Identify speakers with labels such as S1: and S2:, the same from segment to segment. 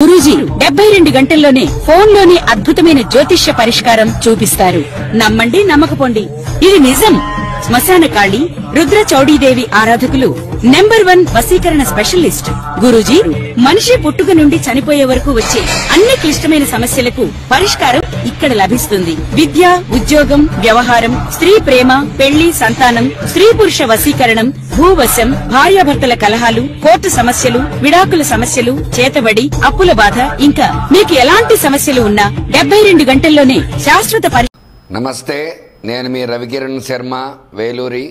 S1: గురూజీ 72 గంటల్లోనే ఫోన్ లోని అద్భుతమైన జ్యోతిష్య పరిష్కారం చూపిస్తారు. నమ్మండి, నమ్మకపోండి, ఇది నిజం. శ్మశాన కాళి రుద్ర చౌడీదేవి ఆరాధకులు నంబర్ 1 వశీకరణ స్పెషలిస్ట్. గురూజీ మనిషి పుట్టుక నుండి చనిపోయే వరకు వచ్చే అన్ని క్లిష్టమైన సమస్యలకు పరిష్కారం ఇక్కడ లభిస్తుంది. విద్య, ఉద్యోగం, వ్యవహారం, స్త్రీ ప్రేమ, పెళ్లి, సంతానం, స్త్రీ పురుష వశీకరణం, భూవశం, భార్యాభర్తల కలహాలు, కోర్టు సమస్యలు, విడాకుల సమస్యలు, చేతబడి, అప్పుల బాధ, ఇంకా మీకు ఎలాంటి సమస్యలు ఉన్నా 72 గంటల్లోనే శాశ్వత
S2: నమస్తే, నేను మీ రవికిరణ్ శర్మ, వేలూరి,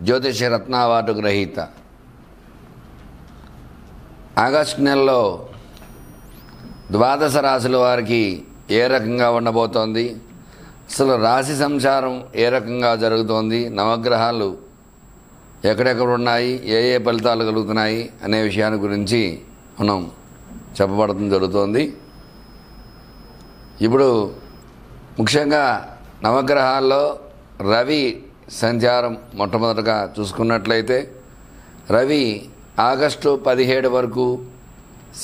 S2: జ్యోతిష రత్న అవార్డు గ్రహీత. ఆగస్టు నెలలో ద్వాదశ రాశుల వారికి ఏ రకంగా ఉండబోతోంది, అసలు రాశి సంచారం ఏ రకంగా జరుగుతోంది, నవగ్రహాలు ఎక్కడెక్కడ ఉన్నాయి, ఏ ఏ ఫలితాలు కలుగుతున్నాయి అనే విషయాన్ని గురించి మనం చెప్పబడటం జరుగుతోంది. ఇప్పుడు ముఖ్యంగా నవగ్రహాల్లో రవి సంచారం మొట్టమొదటగా చూసుకున్నట్లయితే రవి ఆగస్టు 17 వరకు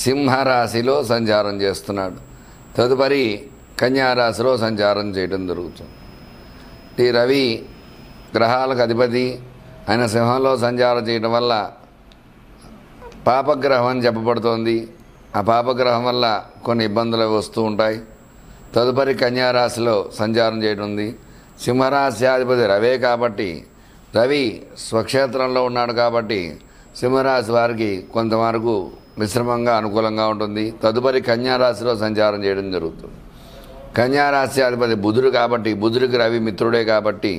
S2: సింహరాశిలో సంచారం చేస్తున్నాడు. తదుపరి కన్యారాశిలో సంచారం చేయడం జరుగుతుంది. ఈ రవి గ్రహాలకు అధిపతి ఆయన సింహంలో సంచారం చేయడం వల్ల పాపగ్రహం అని చెప్పబడుతోంది. ఆ పాపగ్రహం వల్ల కొన్ని ఇబ్బందులు వస్తూ ఉంటాయి. తదుపరి కన్యారాశిలో సంచారం చేయడం ఉంది. సింహరాశి అధిపతి రవే కాబట్టి రవి స్వక్షేత్రంలో ఉన్నాడు కాబట్టి సింహరాశి వారికి కొంతవరకు మిశ్రమంగా అనుకూలంగా ఉంటుంది. తదుపరి కన్యారాశిలో సంచారం చేయడం జరుగుతుంది. కన్యారాశి అధిపతి బుధుడు కాబట్టి బుధుడికి రవి మిత్రుడే కాబట్టి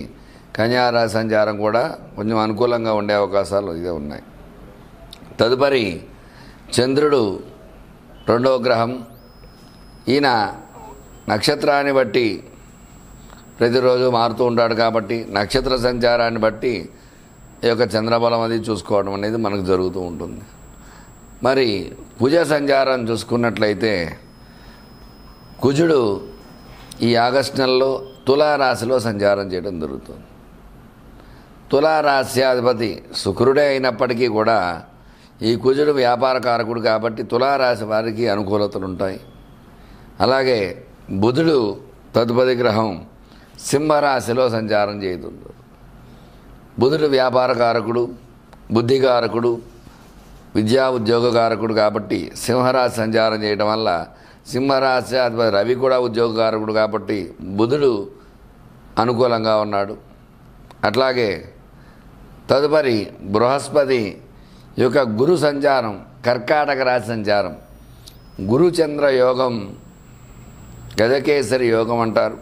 S2: కన్యారాశి సంచారం కూడా కొంచెం అనుకూలంగా ఉండే అవకాశాలు ఇదే ఉన్నాయి. తదుపరి చంద్రుడు 2వ గ్రహం. ఈయన నక్షత్రాన్ని బట్టి ప్రతిరోజు మారుతూ ఉంటాడు కాబట్టి నక్షత్ర సంచారాన్ని బట్టి ఈ యొక్క చంద్రబలం అది చూసుకోవడం అనేది మనకు జరుగుతూ ఉంటుంది. మరి కుజ సంచారం చూసుకున్నట్లయితే కుజుడు ఈ ఆగస్టు నెలలో తులారాశిలో సంచారం చేయడం జరుగుతుంది. తులారాశి అధిపతి శుక్రుడే అయినప్పటికీ కూడా ఈ కుజుడు వ్యాపార కారకుడు కాబట్టి తులారాశి వారికి అనుకూలతలు ఉంటాయి. అలాగే బుధుడు తదుపరి గ్రహం సింహరాశిలో సంచారం చేస్తుంది. బుధుడు వ్యాపార కారకుడు, బుద్ధికారకుడు, విద్యా ఉద్యోగ కారకుడు కాబట్టి సింహరాశి సంచారం చేయడం వల్ల సింహరాశి అధిపతి రవి కూడా ఉద్యోగకారకుడు కాబట్టి బుధుడు అనుకూలంగా ఉన్నాడు. అట్లాగే తదుపరి బృహస్పతి యొక్క గురు సంచారం కర్కాటక రాశి సంచారం. గురుచంద్ర యోగం గజకేసరి యోగం అంటారు.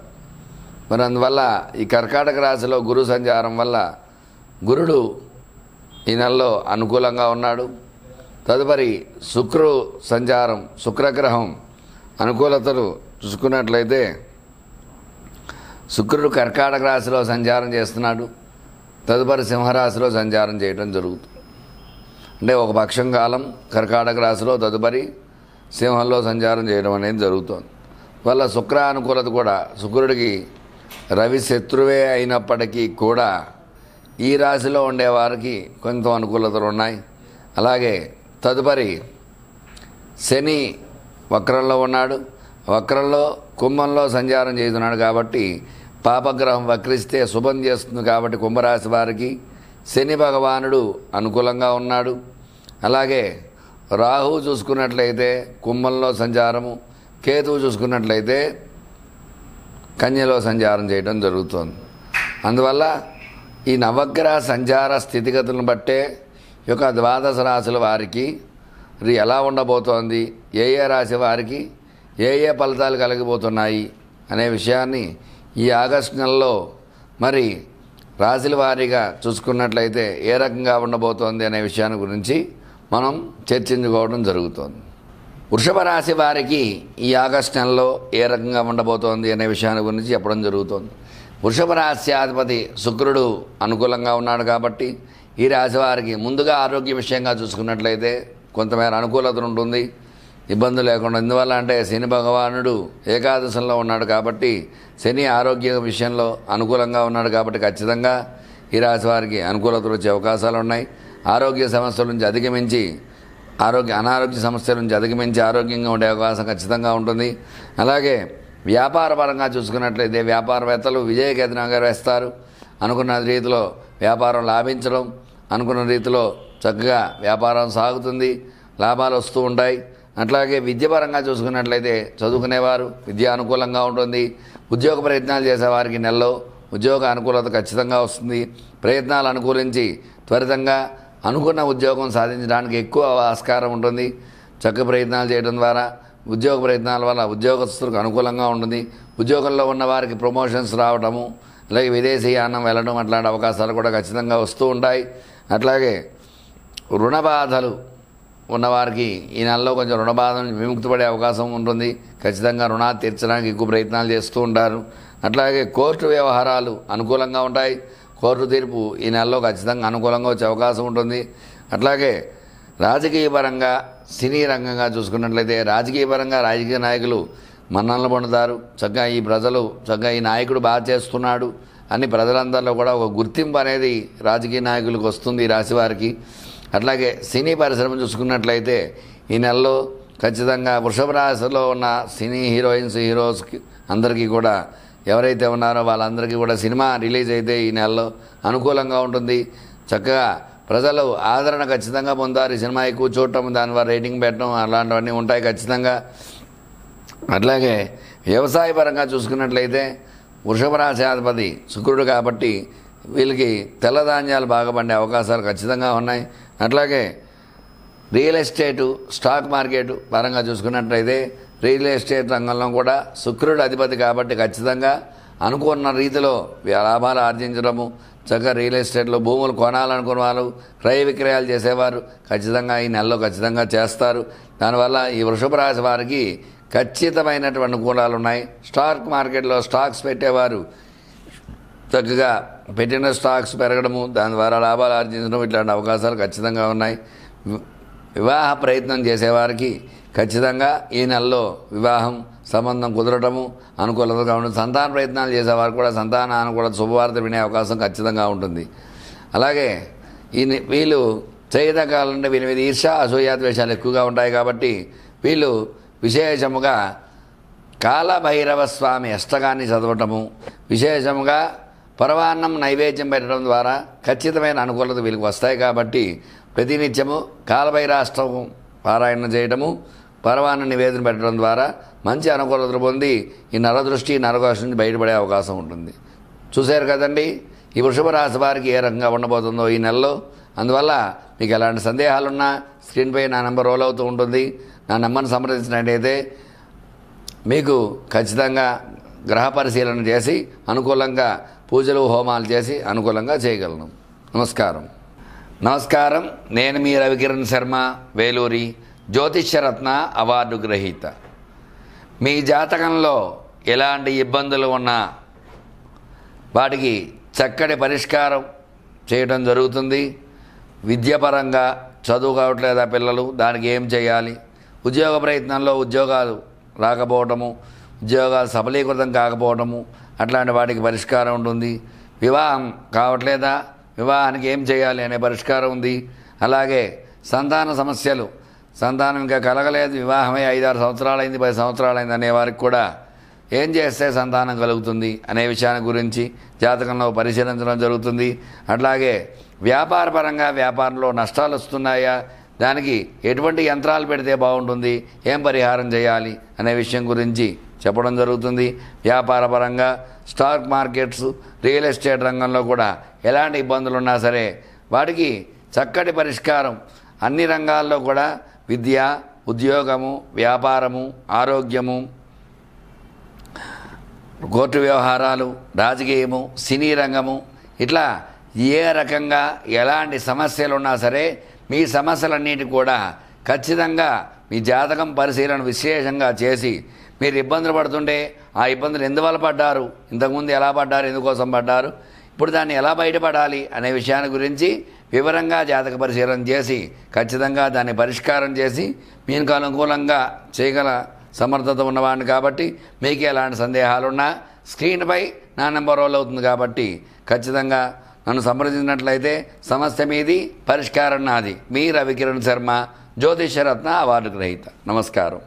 S2: మరి అందువల్ల ఈ కర్కాటక రాశిలో గురు సంచారం వల్ల గురుడు ఈ నెలలో అనుకూలంగా ఉన్నాడు. తదుపరి శుక్రు సంచారం, శుక్రగ్రహం అనుకూలతలు చూసుకున్నట్లయితే శుక్రుడు కర్కాటక రాశిలో సంచారం చేస్తున్నాడు. తదుపరి సింహరాశిలో సంచారం చేయడం జరుగుతుంది. అంటే ఒక పక్షం కాలం కర్కాటక రాశిలో తదుపరి సింహంలో సంచారం చేయడం అనేది జరుగుతుంది. వల్ల శుక్ర అనుకూలత కూడా శుక్రుడికి రవి శత్రువే అయినప్పటికీ కూడా ఈ రాశిలో ఉండేవారికి కొంత అనుకూలతలు ఉన్నాయి. అలాగే తదుపరి శని వక్రంలో ఉన్నాడు. వక్రంలో కుంభంలో సంచారం చేస్తున్నాడు కాబట్టి పాపగ్రహం వక్రిస్తే శుభం చేస్తుంది కాబట్టి కుంభరాశి వారికి శని భగవానుడు అనుకూలంగా ఉన్నాడు. అలాగే రాహు చూసుకున్నట్లయితే కుంభంలో సంచారము, కేతువు చూసుకున్నట్లయితే కన్యలో సంచారం చేయడం జరుగుతుంది. అందువల్ల ఈ నవగ్రహ సంచార స్థితిగతులను బట్టే ఈ యొక్క ద్వాదశ రాశుల వారికి ఎలా ఉండబోతోంది, ఏ ఏ రాశి వారికి ఏ ఏ ఫలితాలు కలిగిపోతున్నాయి అనే విషయాన్ని ఈ ఆగస్టు నెలలో మరి రాశుల వారీగా చూసుకున్నట్లయితే ఏ రకంగా ఉండబోతోంది అనే విషయాన్ని గురించి మనం చర్చించుకోవడం జరుగుతోంది. వృషభ రాశి వారికి ఈ ఆగస్టు నెలలో ఏ రకంగా ఉండబోతోంది అనే విషయాన్ని గురించి చెప్పడం జరుగుతోంది. వృషభ రాశి అధిపతి శుక్రుడు అనుకూలంగా ఉన్నాడు కాబట్టి ఈ రాశి వారికి ముందుగా ఆరోగ్య విషయంగా చూసుకున్నట్లయితే కొంతమేర అనుకూలత ఉంటుంది, ఇబ్బంది లేకుండా. ఎందువల్ల అంటే శని భగవానుడు ఏకాదశంలో ఉన్నాడు కాబట్టి శని ఆరోగ్య విషయంలో అనుకూలంగా ఉన్నాడు కాబట్టి ఖచ్చితంగా ఈ రాశి వారికి అనుకూలతలు వచ్చే అవకాశాలు ఉన్నాయి. ఆరోగ్య సమస్యల నుంచి అధిగమించి అనారోగ్య సమస్యల నుంచి అధిగమించి ఆరోగ్యంగా ఉండే అవకాశం ఖచ్చితంగా ఉంటుంది. అలాగే వ్యాపార పరంగా చూసుకున్నట్లయితే వ్యాపారవేత్తలు విజయకేతనంగా వేస్తారు. అనుకున్న రీతిలో వ్యాపారం లాభించడం, అనుకున్న రీతిలో చక్కగా వ్యాపారం సాగుతుంది, లాభాలు వస్తూ ఉంటాయి. అట్లాగే విద్యపరంగా చూసుకున్నట్లయితే చదువుకునేవారు విద్య అనుకూలంగా ఉంటుంది. ఉద్యోగ ప్రయత్నాలు చేసేవారికి నెలలో ఉద్యోగ అనుకూలత ఖచ్చితంగా వస్తుంది. ప్రయత్నాలు అనుకూలించి త్వరితంగా అనుకున్న ఉద్యోగం సాధించడానికి ఎక్కువ ఆస్కారం ఉంటుంది. చక్కగా ప్రయత్నాలు చేయడం ద్వారా ఉద్యోగ ప్రయత్నాల వల్ల ఉద్యోగస్తులకు అనుకూలంగా ఉంటుంది. ఉద్యోగంలో ఉన్న వారికి ప్రమోషన్స్ రావడము, అలాగే విదేశీయానం వెళ్ళడం అట్లాంటి అవకాశాలు కూడా ఖచ్చితంగా వస్తూ ఉంటాయి. అట్లాగే రుణ బాధలు ఉన్నవారికి ఈ నెలలో కొంచెం రుణ బాధ నుంచి విముక్తి పడే అవకాశం ఉంటుంది. ఖచ్చితంగా రుణాలు తీర్చడానికి ఎక్కువ ప్రయత్నాలు చేస్తూ ఉంటారు. అట్లాగే కోర్టు వ్యవహారాలు అనుకూలంగా ఉంటాయి. కోర్టు తీర్పు ఈ నెలలో ఖచ్చితంగా అనుకూలంగా వచ్చే అవకాశం ఉంటుంది. అట్లాగే రాజకీయపరంగా సినీ రంగంగా చూసుకున్నట్లయితే రాజకీయ నాయకులు మన్ననలు పొందుతారు. చక్కగా ఈ ప్రజలు చక్కగా ఈ నాయకుడు బాగా చేస్తున్నాడు అని ప్రజలందరిలో కూడా ఒక గుర్తింపు అనేది రాజకీయ నాయకులకు వస్తుంది ఈ రాశి వారికి. అట్లాగే సినీ పరిశ్రమ చూసుకున్నట్లయితే ఈ నెలలో ఖచ్చితంగా వృషభ రాశిలో ఉన్న సినీ హీరోస్కి అందరికీ కూడా ఎవరైతే ఉన్నారో వాళ్ళందరికీ కూడా సినిమా రిలీజ్ అయితే ఈ నెలలో అనుకూలంగా ఉంటుంది. చక్కగా ప్రజలు ఆదరణ ఖచ్చితంగా పొందారు. ఈ సినిమా ఎక్కువ చూడటం, దానివల్ల రేటింగ్ పెట్టడం అలాంటివన్నీ ఉంటాయి ఖచ్చితంగా. అట్లాగే వ్యవసాయ పరంగా చూసుకున్నట్లయితే వృషభ రాశాధిపతి శుక్రుడు కాబట్టి వీళ్ళకి తెల్లధాన్యాలు బాగా పండే అవకాశాలు ఖచ్చితంగా ఉన్నాయి. అట్లాగే రియల్ ఎస్టేటు, స్టాక్ మార్కెట్ పరంగా చూసుకున్నట్లయితే రియల్ ఎస్టేట్ రంగంలో కూడా శుక్రుడు అధిపతి కాబట్టి ఖచ్చితంగా అనుకున్న రీతిలో లాభాలు ఆర్జించడము, చక్కగా రియల్ ఎస్టేట్లో భూములు కొనాలనుకున్న వాళ్ళు, క్రయ విక్రయాలు చేసేవారు ఖచ్చితంగా ఈ నెలలో ఖచ్చితంగా చేస్తారు. దానివల్ల ఈ వృషభ రాశి వారికి ఖచ్చితమైనటువంటి అనుకూలాలు ఉన్నాయి. స్టాక్ మార్కెట్లో స్టాక్స్ పెట్టేవారు చక్కగా పెట్టిన స్టాక్స్ పెరగడము, దాని ద్వారా లాభాలు ఆర్జించడం ఇట్లాంటి అవకాశాలు ఖచ్చితంగా ఉన్నాయి. వివాహ ప్రయత్నం చేసేవారికి ఖచ్చితంగా ఈ నెలలో వివాహం సంబంధం కుదరటము అనుకూలతగా ఉంటుంది. సంతాన ప్రయత్నాలు చేసేవారు కూడా సంతాన అనుకూలత శుభవార్త వినే అవకాశం ఖచ్చితంగా ఉంటుంది. అలాగే వీళ్ళు చేయదగాలంటే వీళ్ళ మీద ఈర్ష్య, అసూయాద్వేషాలు ఎక్కువగా ఉంటాయి కాబట్టి వీళ్ళు విశేషముగా కాలభైరవ స్వామి అష్టకాన్ని చదవటము, విశేషముగా పరవాన్నం నైవేద్యం పెట్టడం ద్వారా ఖచ్చితమైన అనుకూలత వీళ్ళకి వస్తాయి. కాబట్టి ప్రతినిత్యము కాలభైరాష్టకం పారాయణ చేయడము, పరవాన్న నివేదన పెట్టడం ద్వారా మంచి అనుకూలతలు పొంది ఈ నరదృష్టి నరఘోష నుంచి బయటపడే అవకాశం ఉంటుంది. చూశారు కదండి ఈ వృషభ రాశి వారికి ఏ రకంగా ఉండబోతుందో ఈ నెలలో. అందువల్ల మీకు ఎలాంటి సందేహాలున్నా స్క్రీన్పై నా నెంబర్ రోల్ అవుతూ ఉంటుంది. నా నెంబర్ని సంప్రదించినట్టయితే మీకు ఖచ్చితంగా గ్రహ పరిశీలన చేసి అనుకూలంగా పూజలు హోమాలు చేసి అనుకూలంగా చేయగలను. నమస్కారం. నేను మీ రవికిరణ్ శర్మ, వేలూరి, జ్యోతిష్యరత్న అవార్డు గ్రహీత. మీ జాతకంలో ఎలాంటి ఇబ్బందులు ఉన్నా వాటికి చక్కటి పరిష్కారం చేయడం జరుగుతుంది. విద్యాపరంగా చదువు కావట్లేదా పిల్లలు, దానికి ఏం చేయాలి, ఉద్యోగ ప్రయత్నంలో ఉద్యోగాలు రాకపోవటము, ఉద్యోగాలు సఫలీకృతం కాకపోవటము అట్లాంటి వాటికి పరిష్కారం ఉంటుంది. వివాహం కావట్లేదా, వివాహానికి ఏం చేయాలి అనే పరిష్కారం ఉంది. అలాగే సంతాన సమస్యలు, సంతానం ఇంకా కలగలేదు, వివాహమై 5-6 సంవత్సరాలైంది, 10 సంవత్సరాలైంది అనే వారికి కూడా ఏం చేస్తే సంతానం కలుగుతుంది అనే విషయాన్ని గురించి జాతకంలో పరిశీలించడం జరుగుతుంది. అట్లాగే వ్యాపారపరంగా వ్యాపారంలో నష్టాలు వస్తున్నాయా, దానికి ఎటువంటి యంత్రాలు పెడితే బాగుంటుంది, ఏం పరిహారం చేయాలి అనే విషయం గురించి చెప్పడం జరుగుతుంది. వ్యాపారపరంగా స్టాక్ మార్కెట్స్, రియల్ ఎస్టేట్ రంగంలో కూడా ఎలాంటి ఇబ్బందులు ఉన్నా సరే వాటికి చక్కటి పరిష్కారం అన్ని రంగాల్లో కూడా విద్య, ఉద్యోగము, వ్యాపారము, ఆరోగ్యము, కోర్టు వ్యవహారాలు, రాజకీయము, సినీ రంగము ఇట్లా ఏ రకంగా ఎలాంటి సమస్యలు ఉన్నా సరే మీ సమస్యలన్నిటి కూడా ఖచ్చితంగా మీ జాతకం పరిశీలన విశేషంగా చేసి మీరు ఇబ్బందులు పడుతుంటే ఆ ఇబ్బందులు ఎందువల్ల పడ్డారు, ఇంతకుముందు ఎలా పడ్డారు, ఎందుకోసం పడ్డారు, ఇప్పుడు దాన్ని ఎలా బయటపడాలి అనే విషయాన్ని గురించి వివరంగా జాతక పరిశీలన చేసి ఖచ్చితంగా దాన్ని పరిష్కారం చేసి మీకు అనుకూలంగా చేయగల సమర్థత ఉన్నవాడిని కాబట్టి మీకు ఎలాంటి సందేహాలున్నా స్క్రీన్పై నా నెంబర్ రోల్ అవుతుంది కాబట్టి ఖచ్చితంగా నన్ను సంప్రదించినట్లయితే సమస్య మీది, పరిష్కారం నాది. మీ రవికిరణ్ శర్మ, జ్యోతిషరత్న అవార్డు గ్రహీత. నమస్కారం.